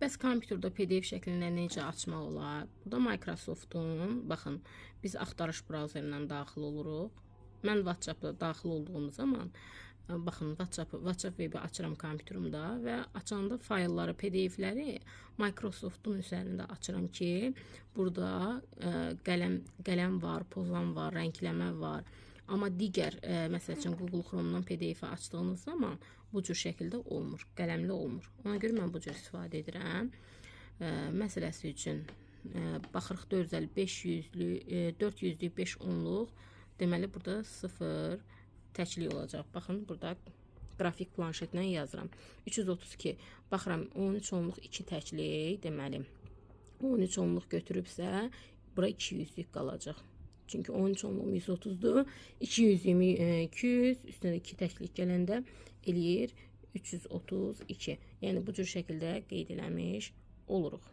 Bəs kompüterdə PDF şəklində necə açmaq olar? Burada Microsoft'un, baxın, biz axtarış brauzerindən daxil oluruq. Mən WhatsApp-da daxil olduğum zaman, baxın, WhatsApp webi açıram kompüterimdə və açanda faylları, PDF-ləri Microsoft'un üzərində açıram ki, burada qələm var, pozan var, rəngləmə var. Amma digər, məsəl üçün Google Chrome-dan PDF-i açdığınız zaman bu cür şəkildə olmur, qələmli olmur. Ona görə mən bu cür istifadə edirəm. Məsələsi üçün baxırıq 400-lük, 5 onluq, deməli burada 0 təklik olacaq. Baxın, burada qrafik planşetlə yazıram. 332, baxıram 13 onluq 2 təklik, deməli 13 onluq götürübsə, bura 200-lük qalacaq. Çünki 13 onluğum 130'dur. 220, 200, üstünə 2 təklik gələndə eləyir 332. Yəni bu cür şəkildə qeyd eləmiş oluruq.